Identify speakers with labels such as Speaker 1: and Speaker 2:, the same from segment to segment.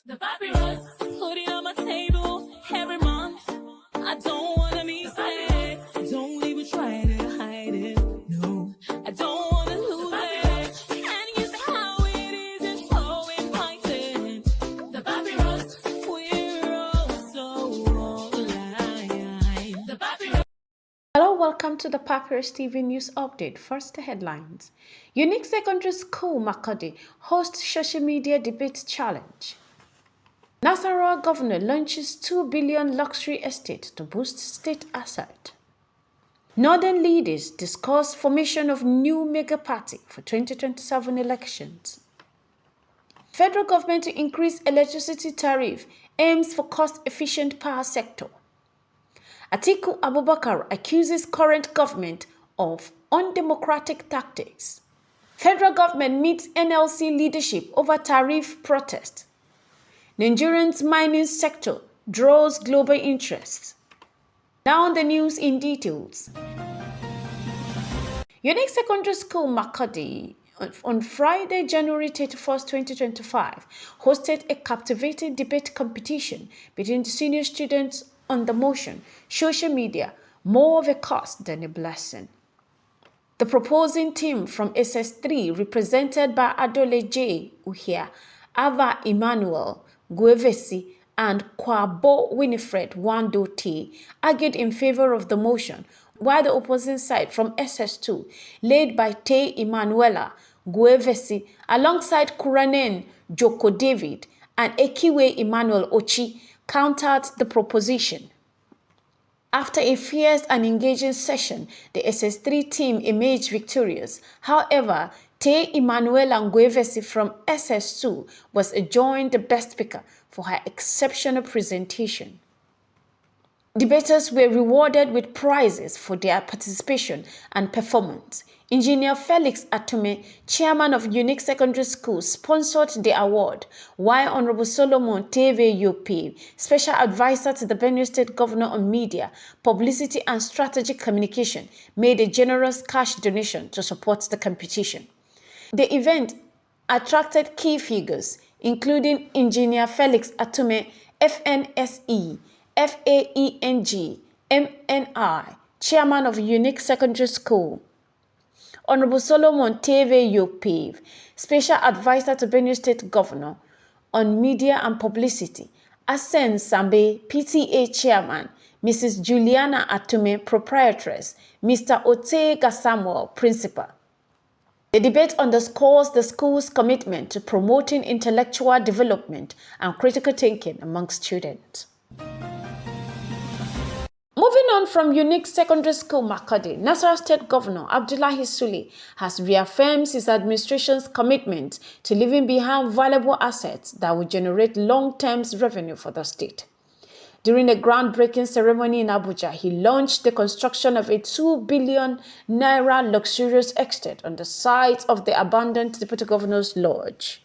Speaker 1: The papyrus, put it on my table every month. I don't wanna be sad. Don't even try to hide it. No, I don't wanna lose it. And you see how it is, it's so inviting. The papyrus, we're all so alive. The papyrus.
Speaker 2: Hello, welcome to the Papyrus TV News Update. First, the headlines. Unique Secondary School Markurdi hosts social media debate challenge. Nasarawa governor launches 2 billion luxury estate to boost state asset. Northern leaders discuss formation of new mega party for 2027 elections. Federal government to increase electricity tariff aims for cost-efficient power sector. Atiku Abubakar accuses current government of undemocratic tactics. Federal government meets NLC leadership over tariff protest. Nigerian's mining sector draws global interest. Now on the news in details. Unique Secondary School Markurdi on Friday, January 31st, 2025, hosted a captivating debate competition between the senior students on the motion, social media, more of a curse than a blessing. The proposing team from SS3, represented by Adole J. Uhia, Ava Emmanuel Guevesi, and Kwabo Winifred Wando T, argued in favor of the motion, while the opposing side from SS2, led by Te Emanuela Guevesi, alongside Kuranen Joko David and Ekiwe Emmanuel Ochi, countered the proposition. After a fierce and engaging session, the SS3 team emerged victorious. However, Te Emanuela Nguevesi from SS2 was adjoined the best speaker for her exceptional presentation. Debaters were rewarded with prizes for their participation and performance. Engineer Felix Atume, chairman of Unique Secondary School, sponsored the award, while Honorable Solomon Teve Yope, special advisor to the Benue State Governor on Media, Publicity and Strategic Communication, made a generous cash donation to support the competition. The event attracted key figures, including Engineer Felix Atume, FNSE, FAENG, MNI, chairman of Unique Secondary School, Honorable Solomon Teve Yope, special advisor to Benue State Governor on Media and Publicity, Asen Sambe, PTA chairman, Mrs. Juliana Atume, proprietress, Mr. Otega Samuel, principal. The debate underscores the school's commitment to promoting intellectual development and critical thinking among students. Moving on from Unique Secondary School Markurdi, Nasarawa State Governor Abdullahi Sule has reaffirmed his administration's commitment to leaving behind valuable assets that will generate long-term revenue for the state. During a groundbreaking ceremony in Abuja, he launched the construction of a 2 billion naira luxurious estate on the site of the abandoned Deputy Governor's Lodge.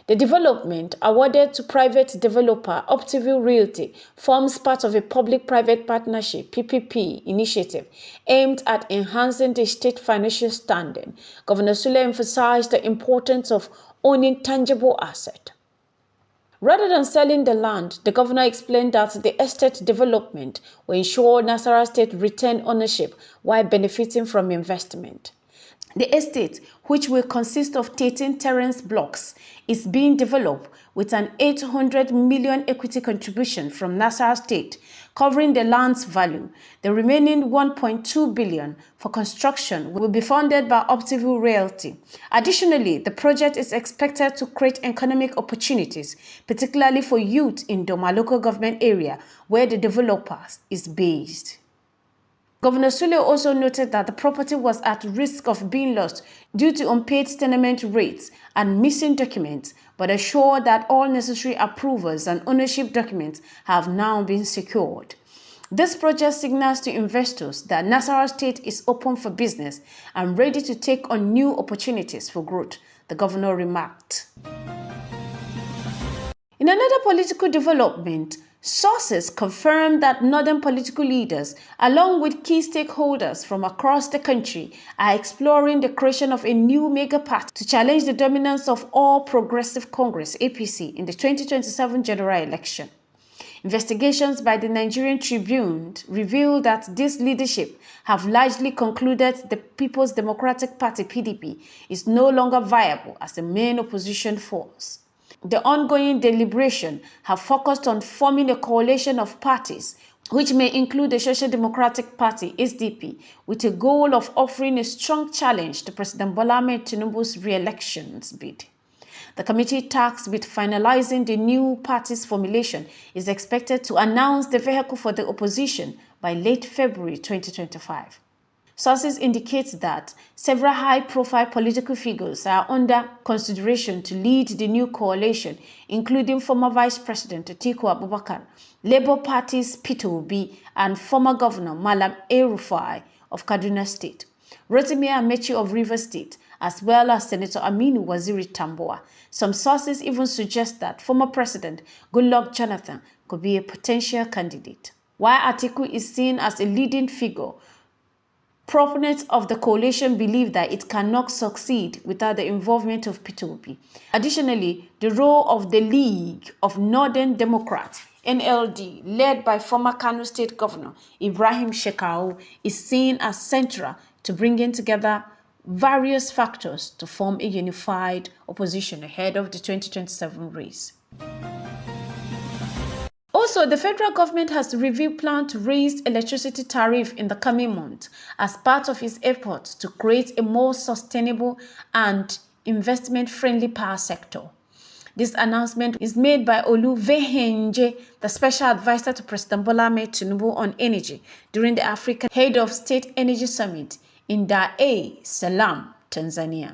Speaker 2: The development, awarded to private developer Optiville Realty, forms part of a public-private partnership (PPP) initiative aimed at enhancing the state financial standing. Governor Sule emphasized the importance of owning tangible assets. Rather than selling the land, the governor explained that the estate development will ensure Nasarawa State retain ownership while benefiting from investment. The estate, which will consist of 13 terrace blocks, is being developed with an 800 million equity contribution from Nasarawa State, covering the land's value. The remaining 1.2 billion for construction will be funded by Optiville Realty. Additionally, the project is expected to create economic opportunities, particularly for youth in Doma local government area, where the developer is based. Governor Sule also noted that the property was at risk of being lost due to unpaid tenement rates and missing documents, but assured that all necessary approvals and ownership documents have now been secured. This project signals to investors that Nasarawa State is open for business and ready to take on new opportunities for growth, the governor remarked. In another political development, Sources confirm that northern political leaders, along with key stakeholders from across the country, are exploring the creation of a new mega party to challenge the dominance of All Progressive Congress (APC) in the 2027 general election. Investigations by the Nigerian Tribune reveal that this leadership have largely concluded the People's Democratic Party (PDP) is no longer viable as the main opposition force. The ongoing deliberation have focused on forming a coalition of parties, which may include the Social Democratic Party (SDP), with a goal of offering a strong challenge to President Bola Ahmed Tinubu's re-election bid. The committee tasked with finalizing the new party's formulation is expected to announce the vehicle for the opposition by late February 2025. Sources indicate that several high-profile political figures are under consideration to lead the new coalition, including former Vice President Atiku Abubakar, Labour Party's Peter Obi, and former Governor Malam El-Rufai of Kaduna State, Rotimi Amechi of Rivers State, as well as Senator Aminu Waziri Tambuwa. Some sources even suggest that former President Goodluck Jonathan could be a potential candidate. While Atiku is seen as a leading figure, proponents of the coalition believe that it cannot succeed without the involvement of Peter Obi. Additionally, the role of the League of Northern Democrats (NLD), led by former Kano State Governor Ibrahim Shekau, is seen as central to bringing together various factors to form a unified opposition ahead of the 2027 race. Also, the federal government has revealed plans to raise electricity tariff in the coming months as part of its efforts to create a more sustainable and investment-friendly power sector. This announcement is made by Olu Vehenje, the special advisor to President Bola Ahmed Tinubu on energy during the African Head of State Energy Summit in Dar es Salaam, Tanzania.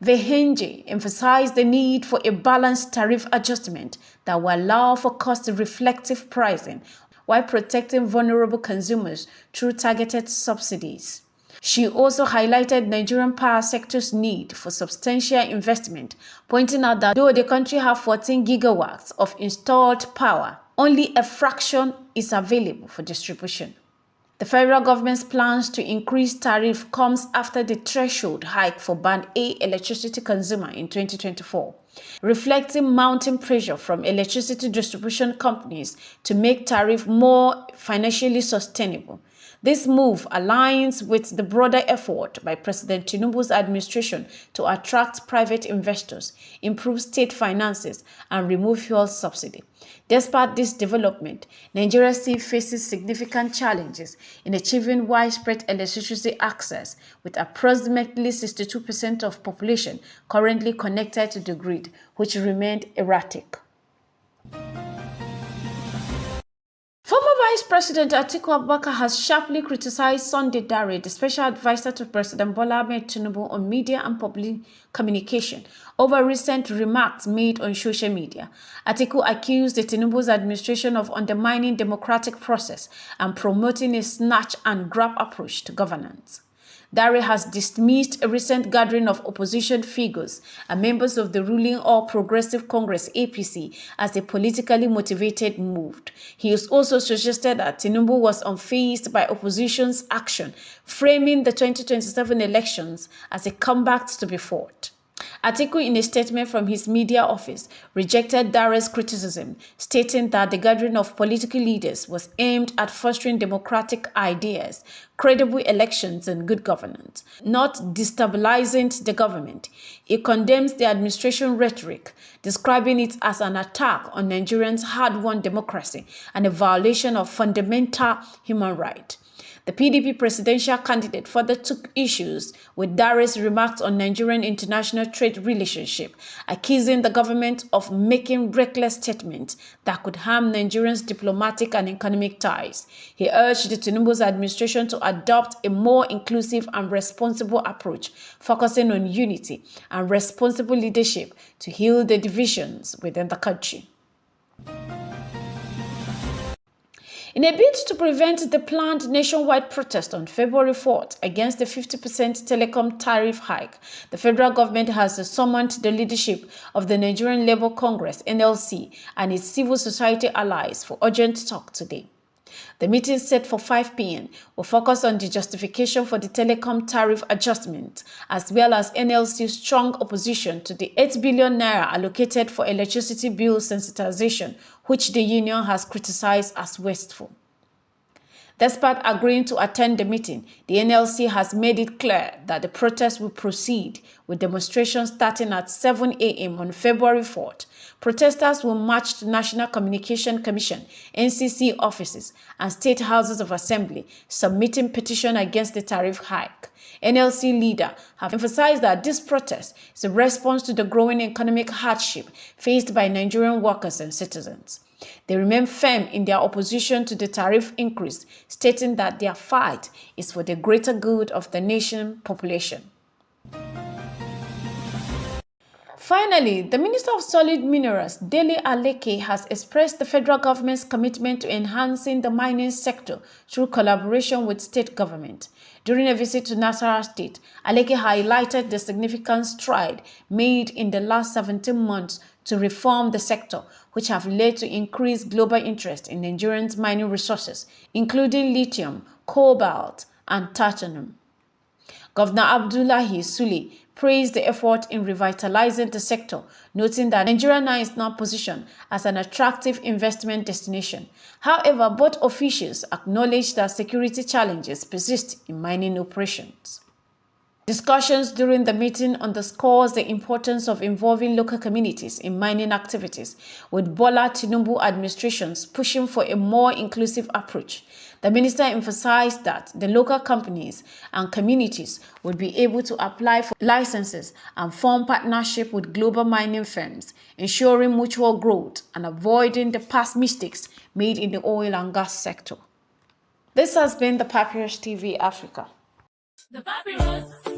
Speaker 2: Vehenje emphasized the need for a balanced tariff adjustment that will allow for cost-reflective pricing while protecting vulnerable consumers through targeted subsidies. She also highlighted Nigerian power sector's need for substantial investment, pointing out that though the country has 14 gigawatts of installed power, only a fraction is available for distribution. The federal government's plans to increase tariff comes after the threshold hike for Band A electricity consumer in 2024, reflecting mounting pressure from electricity distribution companies to make tariff more financially sustainable. This move aligns with the broader effort by President Tinubu's administration to attract private investors, improve state finances, and remove fuel subsidy. Despite this development, Nigeria still faces significant challenges in achieving widespread electricity access, with approximately 62% of population currently connected to the grid, which remained erratic. Former Vice President Atiku Abubakar has sharply criticized Sunday Dare, the special advisor to President Bola Ahmed Tinubu on media and public communication, over recent remarks made on social media. Atiku accused the Tinubu's administration of undermining democratic process and promoting a snatch and grab approach to governance. Dare has dismissed a recent gathering of opposition figures and members of the ruling All Progressive Congress (APC) as a politically motivated move. He has also suggested that Tinubu was unfazed by opposition's action, framing the 2027 elections as a comeback to be fought. Atiku, in a statement from his media office, rejected Dare's criticism, stating that the gathering of political leaders was aimed at fostering democratic ideas, credible elections, and good governance, not destabilizing the government. He condemns the administration rhetoric, describing it as an attack on Nigerians' hard-won democracy and a violation of fundamental human rights. The PDP presidential candidate further took issues with Dare's remarks on Nigerian international trade relationship, accusing the government of making reckless statements that could harm Nigerians' diplomatic and economic ties. He urged the Tinubu's administration to adopt a more inclusive and responsible approach, focusing on unity and responsible leadership to heal the divisions within the country. In a bid to prevent the planned nationwide protest on February 4th against the 50% telecom tariff hike, the federal government has summoned the leadership of the Nigerian Labour Congress (NLC) and its civil society allies for urgent talk today. The meeting set for 5 p.m. will focus on the justification for the telecom tariff adjustment, as well as NLC's strong opposition to the 8 billion naira allocated for electricity bill sensitization, which the union has criticized as wasteful. Despite agreeing to attend the meeting, the NLC has made it clear that the protest will proceed, with demonstrations starting at 7 a.m. on February 4th. Protesters will march to National Communication Commission (NCC) offices and state houses of assembly, submitting petition against the tariff hike. NLC leader have emphasized that this protest is a response to the growing economic hardship faced by Nigerian workers and citizens. They remain firm in their opposition to the tariff increase, stating that their fight is for the greater good of the nation's population. Finally, the Minister of Solid Minerals, Dele Aleke, has expressed the federal government's commitment to enhancing the mining sector through collaboration with state government. During a visit to Nasarawa State, Aleke highlighted the significant stride made in the last 17 months to reform the sector, which have led to increased global interest in Nigerians' mining resources, including lithium, cobalt, and titanium. Governor Abdullahi Sule praised the effort in revitalizing the sector, noting that Nigeria now is now positioned as an attractive investment destination. However, both officials acknowledged that security challenges persist in mining operations. Discussions during the meeting underscores the importance of involving local communities in mining activities, with Bola Tinubu administrations pushing for a more inclusive approach. The minister emphasized that the local companies and communities would be able to apply for licenses and form partnership with global mining firms, ensuring mutual growth and avoiding the past mistakes made in the oil and gas sector. This has been the Papyrus TV Africa.
Speaker 1: The Papyrus.